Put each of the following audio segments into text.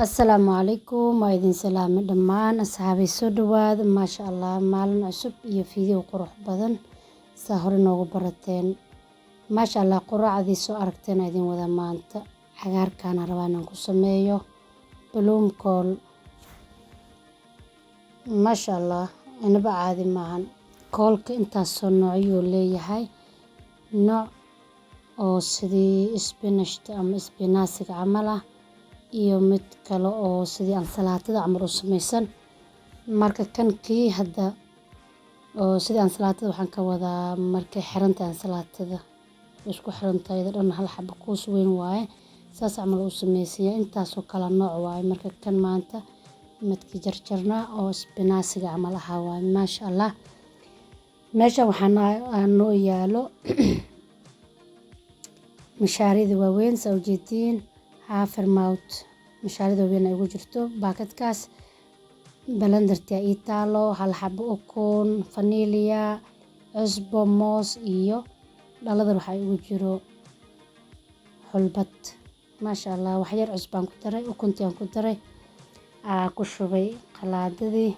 Asalaamu calaykum, waa idin salaamay dhammaan asxaabay soo dhawaada. Maasha Allah, maalin cusub iyo fiideo qurux badan saa hore noogu barateen. Maasha Allah, quraacdii soo aragteen idin wada maanta. Cagaarkaan rabaa inaan ku sameeyo bloom kool. Maasha Allah, inaba caadi maahan. Koolka intaas soo noocyo leeyahay. Nooc oo sidii isbinashta ama isbinaasiga camal ah iyo mid kale oo sidii ansalaatada camal u samaysan. Marka kan kii hadda oo sidii ansalaatada waxaan ka wadaa markay xiranta ansalaatada isku xirantahay dhan hal xabba kuus weyn waaye saas camal u sameysaya intaasoo kala nooc waaye. Marka kan maanta midkii jarjarna oo isbinaasiga camal aha waaye. Maasha Allah, meeshan waxaa noo yaalo mishaarida waaweyn saa u jeediin Havermouth mishaarida waaweyn ay ugu jirto baakadkaas balandarta ii taalo hal xabbo ukun vanilya cusbo moos iyo dhaladan waxaa ugu jiro xulbad. Maasha Allah, wax yar cusbaan ku daray ukuntii aan ku daray ku shubay qalaadadii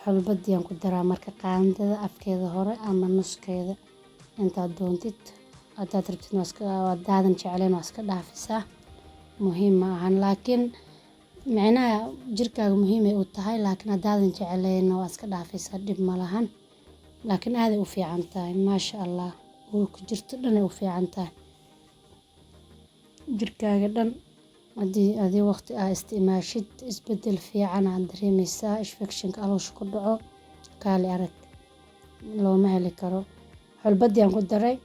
xulbadii aan ku daraa marka qaandada afkeeda hore ama nuskeeda intaad doontid haddaad rabtid hadaadan jeclayn waa iska dhaafisaa muhiim ma ahan laakiin micnaha jirkaaga muhiim ay u tahay laakiin hadaadan jeclayn waa iska dhaafisaa dhib ma lahan laakiin aad ay u fiican tahay. Maasha Allah, uurka jirto dhan ay u fiican tahay jirkaaga dhan haddii waqti aad isticmaashid isbedel fiican aad dareemaysaa infekshanka caloosha ku dhaco kaali arag looma heli karo. Xulbadii aan ku daray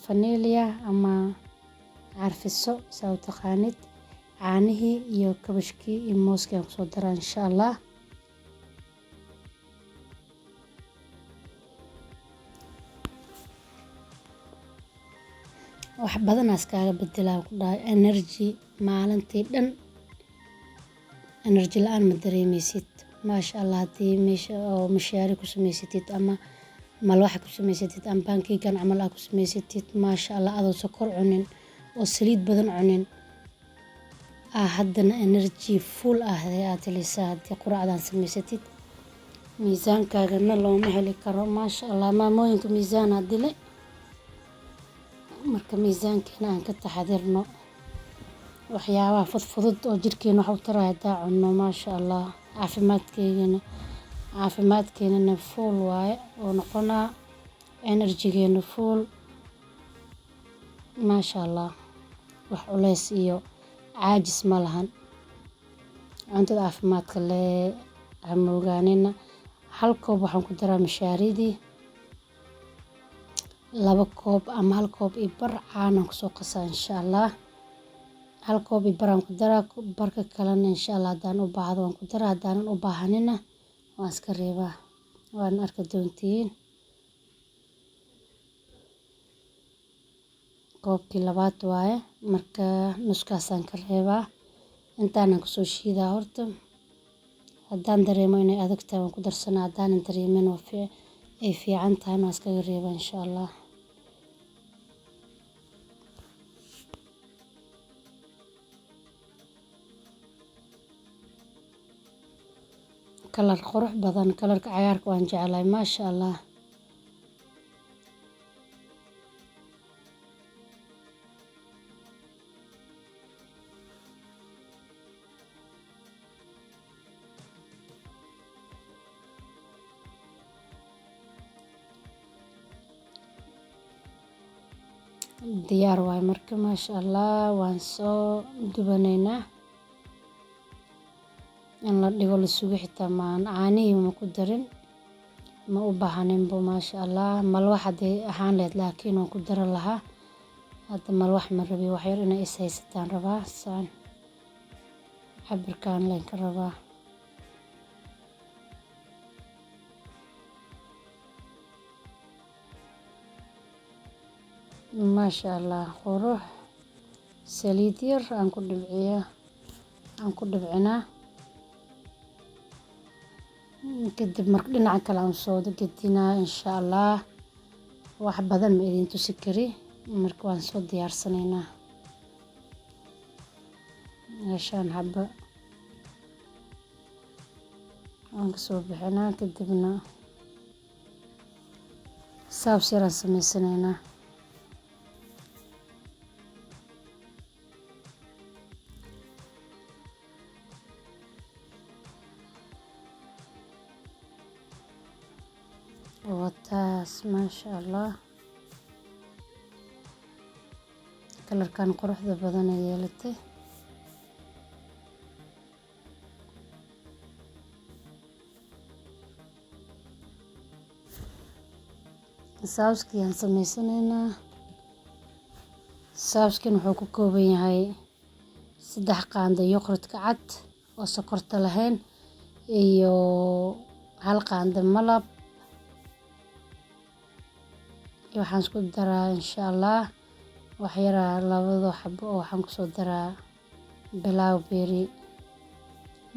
vanilya ama carfiso saa u taqaanid caanihii iyo kabashkii iyo mooskii aan ku soo daraa insha Allah. wax badan iskaaga bedelaa ku dhahay energy maalintii dhan energy la'aan ma dareemaysid. Maasha Allah, haddii meesha oo mishaari ku samaysatid ama malwax ku samaysatid ama pancake camal aad ku samaysatid Maasha Allah adoo sokor cunin oo saliid badan cunin haddana energy full ah aad helaysaa haddii quraacdan samaysatid miisaankaagana looma heli karo. Maasha Allah, maamooyinka miisaan aa dilay marka miisaankeena aan ka taxadirno waxyaabaha fudfudud oo jirkeena wax u taraya hadaa cunno Maasha Allah caafimaadkeena full waaye oo noqonaa energy-geena full. Maasha Allah, wax culays iyo caajis ma lahan cuntada caafimaadka leh ha moogaanina. hal koob waxaan ku daraa mishaaridii 2 koob ama 1 koob iyo bar caano aan kusoo qasaa insha Allah. 1 koob iyo bar aan ku daraa barka kalena insha Allah haddaan u baahdo waan ku daraa haddaanan u baahanina waan iska reebaa waan arki doontiin. koobkii labaad waaye marka nuskaasaan ka reebaa intaanan kusoo shiidaa horta haddaan dareemo inay adag tahay waan ku darsanaa haddaanan dareemin ay fiican tahay waan iskaga reebaa insha Allah. kalar qurux badan kalarka cagaarka waan jeclahay Maasha Allah. diyaar waaye marka Maasha Allah waan soo dubanaynaa in la dhigo la sugo xitaa maan caanihii ma ku darin ma u baahaninbo Maasha Allah. malwax haddii ahaan lahayd laakiin waan ku daran lahaa hadda malwax ma rabi wax yar inay is haysataan rabaa saan cabirkaan leen ka rabaa. Maasha Allah, qurux saliid yar aan ku dhibcinaa kadib marka dhinaca kale aan soo gedinaa insha Allah. wax badan ma idin tusi kari marka waan soo diyaarsanaynaa. 5 xabo aan kasoo bixinaa. Kadibna sauce yar aan samaysaneynaa. Wataas maasha Allah, kalarkan quruxda badan ay yeelatay. Sauce-kii aan samaysaneynaa. Sauce-kin wuxuu ka kooban yahay 3 qaando yoghurt-ka cad oo sokorta lahayn iyo 1 qaando malab. Waxaan isku daraa insha Allah wax yar 2 xabo oo waxaan ku soo daraa bilow berry.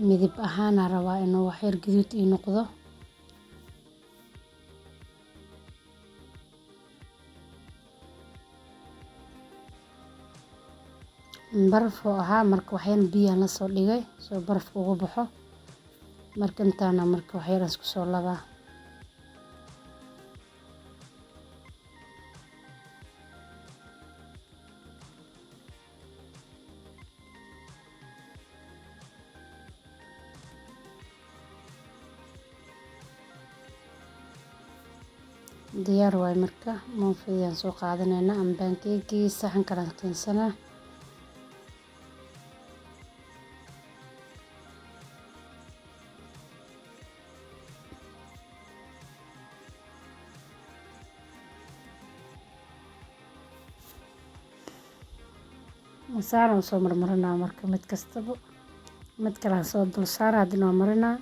Midab ahaan aan rabaa inuu wax yar gaduud ii noqdo. Baraf oo ahaa marka wax yar biyo la soo dhigay soo barafka ugu baxo. Marka intaana marka wax yar isku soo labaa. Diyaar waay marka muufiyaan soo qaadaneynaa ama pancake saxan kala keensanaa. Masaan soo marmarinaa marka mid kastaba mid kale soo dul saar hadina marinaa.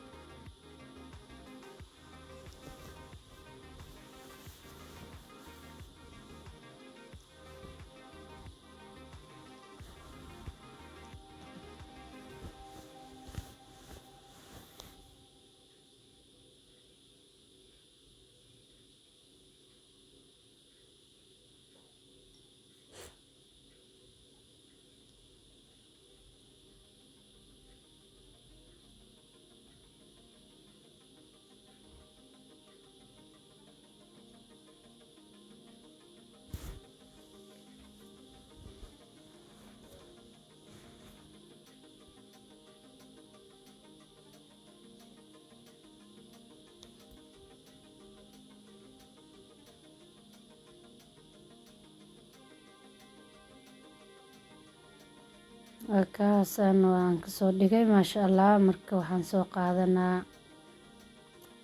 Kaasaan waan ka soo dhigay maasha Allah. Marka waxaan soo qaadanaa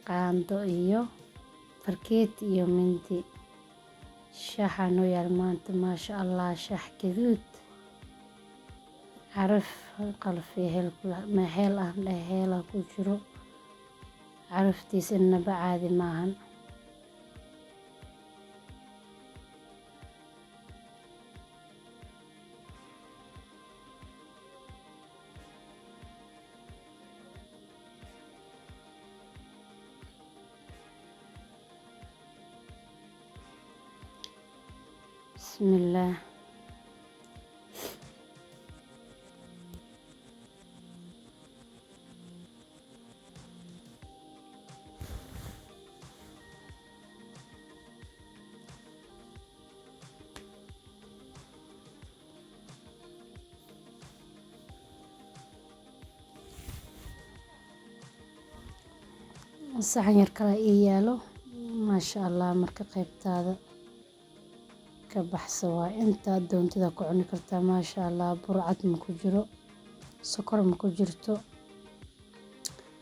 qaando iyo farkeeti iyo mindi. Shaxan oo yaal maanta maasha Allah shax gaduud. Caraf qalfi hel ah ku jiro. Caraftiisa inaba caadi maahan. Bismillah. Saxan yar kale ii yaalo maasha Allah. Marka qaybtaada ka baxso waa inta doontida ku cuni kartaa maasha Allah. Burcad ma ku jiro, sokor ma ku jirto,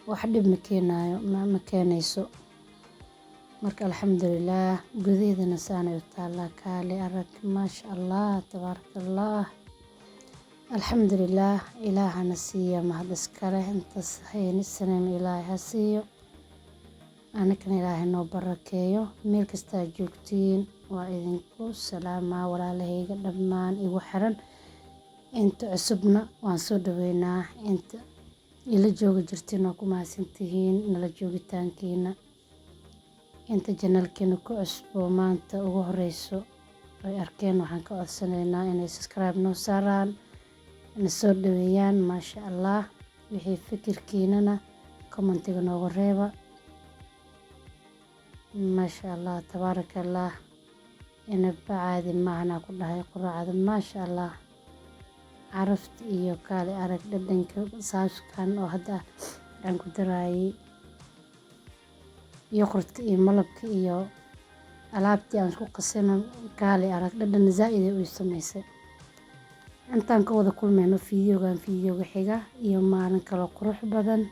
wax dhib ma keenayo ma keenayso. Marka alxamdulillah gudaheedana saanay u taala kaali arag maasha Allah tabarakallah. Alxamdulillah ilaahana siiya mahad iskale intaas haynisanan ilaahay ha siiyo. Anakana ilaahay noo barakeeyo meel kasta joogtiin waa idinku salaama walaalahayga dhammaan igu xiran. Inta cusubna waan soo dhaweynaa. Inta ila jooga jirtiin oo ku mahadsantihiin nala joogitaankiina. Inta janaalkeena ku cusbo maanta ugu horeyso ay arkeen waxaan ka codsanaynaa inay subscribe noo saaraan na soo dhaweeyaan maasha Allah. Wixii fikirkiinana commentiga noogu reeba. maasha Allah tabaarakallah. Inaba caadi maahan ku dhahay quraacda maasha Allah. Carafta iyo kaali arag dhadhanka saaskan oo hadda aan ku daraayay yoghurtka iyo malabka iyo alaabtii aan isku qasayno kaali arag dhadhan zaid u samaysay. Intaan ka wada kulmayno fiidiyowga xiga iyo maalin kale qurux badan.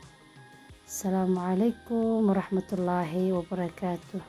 Asalaamu calaykum waraxmatullaahi wabarakaatuh.